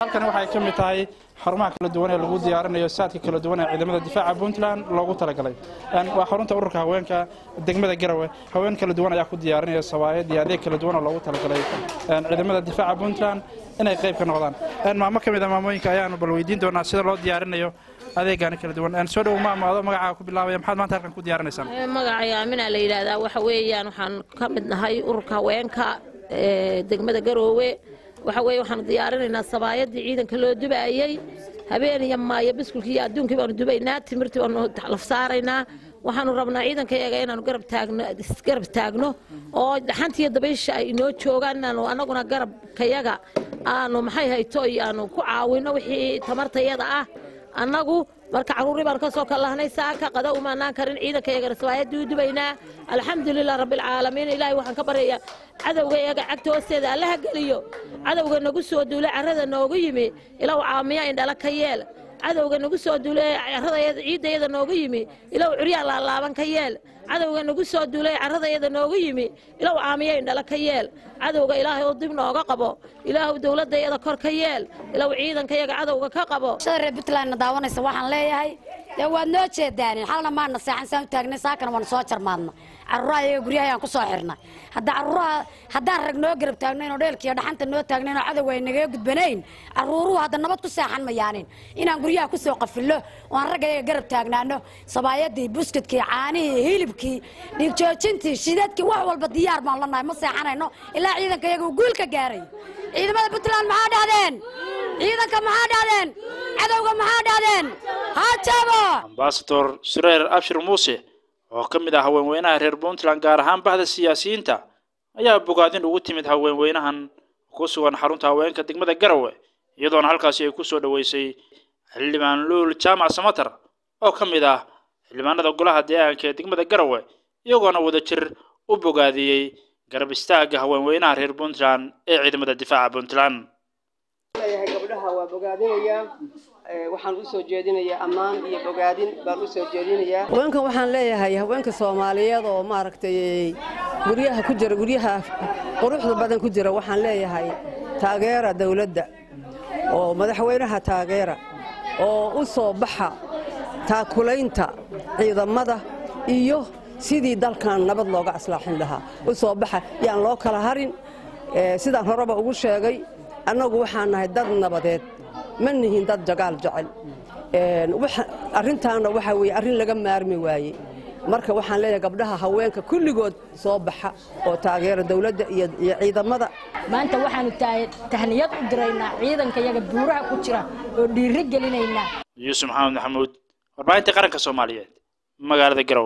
halkan waxay ka mid tahay xarumaha kala duwan ee lagu diyaarinayo saadka kala duwan ee ciidamada difaaca Puntland loogu talagalay waa xarunta ururka haweenka degmada Garowe haween kala duwan ayaa ku diyaarinaya sawaayad iyo adeeg kala duwan oo loogu talagalay ciidamada difaaca Puntland inay qayb ka noqdaan maamo kamid ah maamooyinka ayaanu bal weydiin doonaa sida loo diyaarinayo adeegan kala duwan soo dhaw maamada magaca ku bilaabay maxaad maanta halkan ku diyaarinaysaan magacayga Amina la yiraahdaa waxa weeyaan waxaan ka mid nahay ururka haweenka degmada Garowe waxa weey waxaan diyaarinaynaa sabaayadii ciidanka loo dubayay habeen iyo maayo biskulkii adduunka baan dubaynaa timirtii baan laf saaraynaa waxaanu rabnaa ciidankayaga inaanu garab taagno oo dhaxantii dabaysha ay inoo joogaan anaguna garabkayaga aanu maxay hayto aanu ku caawino wixii tamartayada ah anagu marka caruuri baan ka soo kalahnay saaka qada uma naan karin ciidankayaga sabaayadii dubaynaa alxamdulillah rabbil caalamiin ilaahay waxaan ka baryaa cadawgayaga cagta hoosteeda Allah galiyo cadawga nagu soo duulay carrada noogu yimi ilaa caamiya indhala ka yeel cadawga nagu soo duulay carrada ciidayada noogu yimi ilaa curiya la laaban ka yeel cadawga nagu soo duulay carradayada noogu yimi ilaa caamiya indhala ka yeel cadawga ilaahay oo dib nooga qabo ilaahu dawladayada kor ka yeel ilaa ciidankayaga cadawga ka qabo reer Puntland daawanaysa waxaan leeyahay waad noo jeedaan xalna ma naseexan saan taagnay saakana waan soo jarmaadna carruuraha guryaha ku soo xirnay haddaan rag noo garab taagnayn oo dheelkiyo dhaxanta noo taagnayn oo cadawga ay naga gudbanayn carruuruhu hadda nabad ku seexan ma yaanin inaan guryaha ku soo qafilo oo aan ragga garab taagnaano sabaayadii buskudkii caanihii hilibkii dhig joojintii shidadkii wax walba diyaar baan lanahay ma seexanayno ilaa ciidankayaga guul ka gaaray ciidamada Puntland maxaa dhahdeen ciidanka maxaa dhahdeen cadawga maxaa dhahdeen haajabo ambassador Sureer Abshir Muuse oo ka mid ah haweenweynaha reer Puntland gaar ahaan bahda siyaasiyiinta ayaa bogaadin ugu timid haweenweynahan ku sugan xarunta haweenka degmada Garowe iyadoona halkaas ay ku soo dhaweysay xildhibaan Luul Jaamac Samatar oo ka mid ah xildhibaanada golaha deegaanka ee degmada Garowe iyagoona wada jir u bogaadiyay garab istaaga haweenweynaha reer Puntland ee ciidamada difaaca Puntland gabdhaha waa bogaadinaya waxaan u soo jeedinayaa ammaan iyo bogaadin baan u soo jeedinayaa haweenka waxaan leeyahay haweenka Soomaaliyeed oo maaragtay guryaha ku jira guryaha quruxda badan ku jira waxaan leeyahay taageera dawladda oo madaxweynaha taageera oo u soo baxa taakulaynta ciidamada iyo sidii dalkan nabad looga aslaaxin lahaa u soo baxa yaan loo kala harin sidaan horeba ugu sheegay annagu waxaan nahay dad nabadeed ma nihin dad dagaal jecel arrintaana waxa weeye arrin laga maarmi waaye marka waxaan leeyahay gabdhaha haweenka kulligood soo baxa oo taageera dawladda iyo ciidamada maanta waxaanu tahniyad u diraynaa ciidankayaga buuraha ku jira oo dhiiri gelinaynaa Yuusuf Maxamed Maxamuud warbaahinta qaranka Soomaaliyeed magaalada Garowe